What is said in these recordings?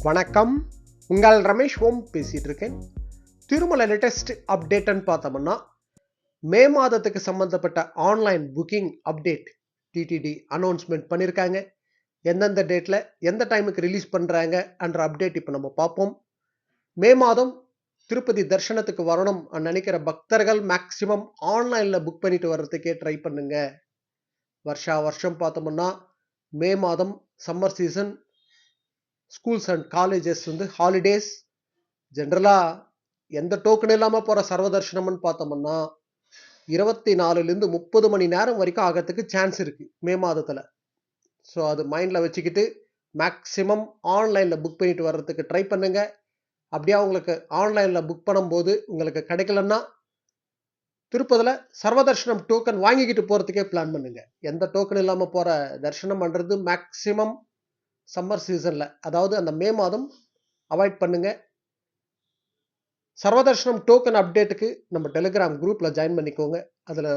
வணக்கம், உங்கள் ரமேஷ் ஓம் பேசிகிட்டு இருக்கேன். திருமலை லேட்டஸ்ட் அப்டேட்டுன்னு பார்த்தோம்னா, மே மாதத்துக்கு சம்மந்தப்பட்ட online booking update TTD announcement பண்ணியிருக்காங்க. எந்தெந்த டேட்டில் எந்த டைமுக்கு ரிலீஸ் பண்ணுறாங்க என்ற அப்டேட் இப்போ நம்ம பார்ப்போம். மே மாதம் திருப்பதி தரிசனத்துக்கு வரணும் நினைக்கிற பக்தர்கள் மேக்சிமம் ஆன்லைனில் புக் பண்ணிட்டு வர்றதுக்கே ட்ரை பண்ணுங்க. வருஷம் பார்த்தோம்னா மே மாதம் summer season, schools and colleges holidays, ஜென்ரலாக எந்த டோக்கன் இல்லாமல் போகிற சர்வதர்ஷனம்னு பார்த்தோம்னா 24லேருந்து 30 மணி நேரம் வரைக்கும் ஆகிறதுக்கு சான்ஸ் இருக்குது மே மாதத்தில். ஸோ அது மைண்டில் வச்சுக்கிட்டு மேக்ஸிமம் ஆன்லைனில் புக் பண்ணிட்டு வர்றதுக்கு ட்ரை பண்ணுங்க. அப்படியே உங்களுக்கு ஆன்லைனில் புக் பண்ணும்போது உங்களுக்கு கிடைக்கலன்னா திருப்பதியில் சர்வதர்ஷனம் டோக்கன் வாங்கிக்கிட்டு போகிறதுக்கே பிளான் பண்ணுங்க. எந்த டோக்கன் இல்லாமல் போகிற தரிசனம் பண்ணுறது மேக்ஸிமம் சம்மர் சீசனில், அதாவது அந்த மே மாதம் அவாய்ட் பண்ணுங்க. சர்வதர்ஷனம் டோக்கன் அப்டேட்டுக்கு நம்ம டெலிகிராம் குரூப்பில் ஜாயின் பண்ணிக்கோங்க. அதில்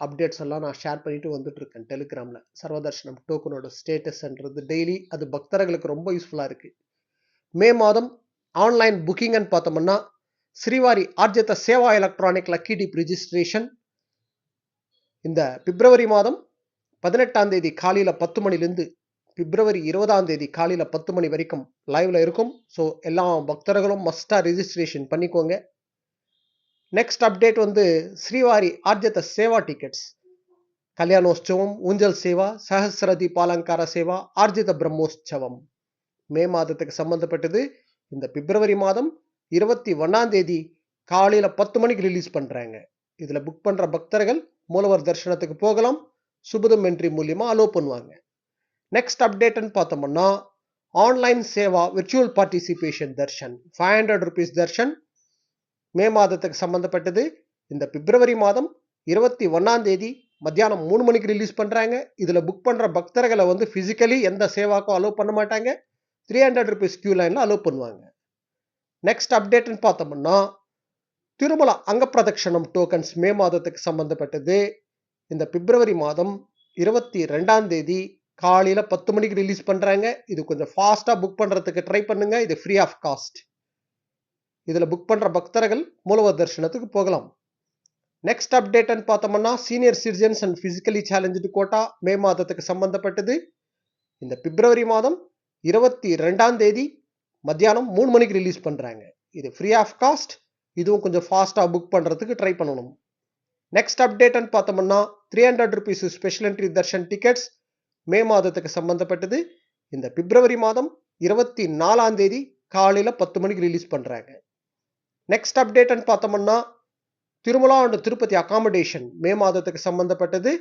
அப்டேட்ஸ் எல்லாம் நான் ஷேர் பண்ணிட்டு வந்துட்டு இருக்கேன் டெலிகிராமில். சர்வதர்ஷனம் டோக்கனோட ஸ்டேட்டஸ்ன்றது டெய்லி அது பக்தர்களுக்கு ரொம்ப யூஸ்ஃபுல்லாக இருக்குது. மே மாதம் ஆன்லைன் புக்கிங்னு பார்த்தோம்னா Srivari Arjitha Seva electronic lucky dip registration இந்த பிப்ரவரி மாதம் 18ஆம் தேதி காலையில் 10 மணிலேருந்து பிப்ரவரி 20ஆம் தேதி காலையில் 10 மணி வரைக்கும் லைவ்ல இருக்கும். ஸோ எல்லா பக்தர்களும் மஸ்டாக ரிஜிஸ்ட்ரேஷன் பண்ணிக்கோங்க. Next update Srivari Arjitha Seva tickets, Kalyanotsavam, Unjal Seva, சஹஸ்ர தீபாலங்கார சேவா, ஆர்ஜித பிரம்மோற்சவம் மே மாதத்துக்கு சம்பந்தப்பட்டது. இந்த பிப்ரவரி மாதம் 21ஆம் தேதி காலையில் 10 மணிக்கு ரிலீஸ் பண்ணுறாங்க. இதில் புக் பண்ணுற பக்தர்கள் மூலவர் தரிசனத்துக்கு போகலாம். சுபதம் என்ட்ரி மூலியமாக அலோவ் பண்ணுவாங்க. நெக்ஸ்ட் அப்டேட்னு பார்த்தோம்னா online Seva virtual participation darshan 500 rupees darshan May மாதத்துக்கு சம்பந்தப்பட்டது. இந்த பிப்ரவரி மாதம் 21ஆம் தேதி மத்தியானம் 3 மணிக்கு ரிலீஸ் பண்ணுறாங்க. இதில் புக் பண்ணுற பக்தர்களை ஃபிசிக்கலி எந்த சேவாக்கும் அலோவ் பண்ண மாட்டாங்க. 300 rupees கியூ லைனில் அலோவ் பண்ணுவாங்க. நெக்ஸ்ட் அப்டேட்னு பார்த்தோம்னா திருமல அங்க பிரதட்சணம் டோக்கன்ஸ் மே மாதத்துக்கு சம்பந்தப்பட்டது. இந்த பிப்ரவரி மாதம் 22ஆம் தேதி காலையில் 10 மணிக்கு ரிலீஸ் பண்ணுறாங்க. இது கொஞ்சம் ஃபாஸ்ட்டாக புக் பண்ணுறதுக்கு ட்ரை பண்ணுங்க. இது ஃப்ரீ ஆஃப் காஸ்ட். இதில் புக் பண்ணுற பக்தர்கள் மூலவர் தரிசனத்துக்கு போகலாம். நெக்ஸ்ட் அப்டேட்னு பார்த்தோம்னா senior citizens and physically challenged quota May மாதத்துக்கு சம்பந்தப்பட்டது. இந்த பிப்ரவரி மாதம் 22ஆம் தேதி மத்தியானம் 3 மணிக்கு ரிலீஸ் பண்ணுறாங்க. இது ஃப்ரீ ஆஃப் காஸ்ட். இதுவும் கொஞ்சம் ஃபாஸ்ட்டாக புக் பண்ணுறதுக்கு ட்ரை பண்ணணும். நெக்ஸ்ட் அப்டேட்னு பார்த்தோம்னா 300 rupees special entry darshan tickets May மாதத்துக்கு சம்பந்தப்பட்டது. இந்த பிப்ரவரி மாதம் 24ஆம் தேதி காலையில் 10 மணிக்கு ரிலீஸ் பண்ணுறாங்க. நெக்ஸ்ட் அப்டேட்னு பார்த்தோம்னா திருமலா அண்ட் திருப்பதி அகாமடேஷன் மே மாதத்துக்கு சம்பந்தப்பட்டது.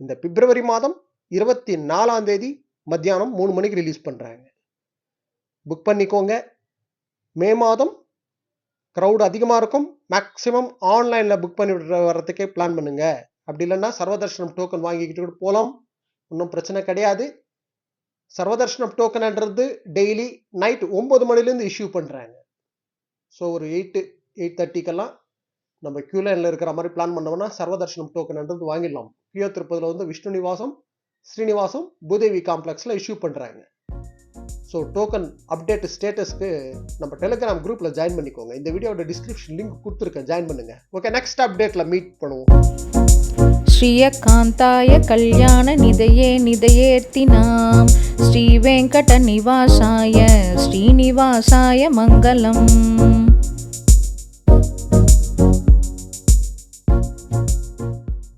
இந்த பிப்ரவரி மாதம் 24ஆம் தேதி மத்தியானம் 3 மணிக்கு ரிலீஸ் பண்ணுறாங்க. புக் பண்ணிக்கோங்க. மே மாதம் க்ரௌட் அதிகமாக இருக்கும். மேக்ஸிமம் ஆன்லைனில் புக் பண்ணி வர்றதுக்கே பிளான் பண்ணுங்க. அப்படி இல்லைன்னா சர்வதர்ஷனம் டோக்கன் வாங்கிக்கிட்டு போகலாம், ஒன்றும் பிரச்சனை கிடையாது. சர்வதர்ஷனம் டோக்கன்ன்றது டெய்லி நைட் 9 மணிலேருந்து இஷ்யூ பண்ணுறாங்க. ஸோ ஒரு 8:30க்கெல்லாம் நம்ம கியூ லைனில் இருக்கிற மாதிரி பிளான் பண்ணோம்னா சர்வதர்ஷனம் டோக்கன்ன்றது வாங்கிடலாம். கியோ திருப்பதியில் விஷ்ணு நிவாசம், ஸ்ரீனிவாசம், பூதேவி காம்ப்ளெக்ஸில் இஷ்யூ பண்ணுறாங்க. ஸோ டோக்கன் அப்டேட் ஸ்டேட்டஸ்க்கு நம்ம டெலிகிராம் குரூப்பில் ஜாயின் பண்ணிக்கோங்க. இந்த வீடியோட டிஸ்கிரிப்ஷன் லிங்க் கொடுத்துருக்கேன், ஜாயின் பண்ணுங்கள். ஓகே, நெக்ஸ்ட் அப்டேட்டில் மீட் பண்ணுவோம். ஸ்ரீயகாந்தாய கல்யாண நிதையே நிதையேர்த்தினாம் ஸ்ரீ வெங்கட நிவாசாய ஸ்ரீனிவாசாய மங்களம்.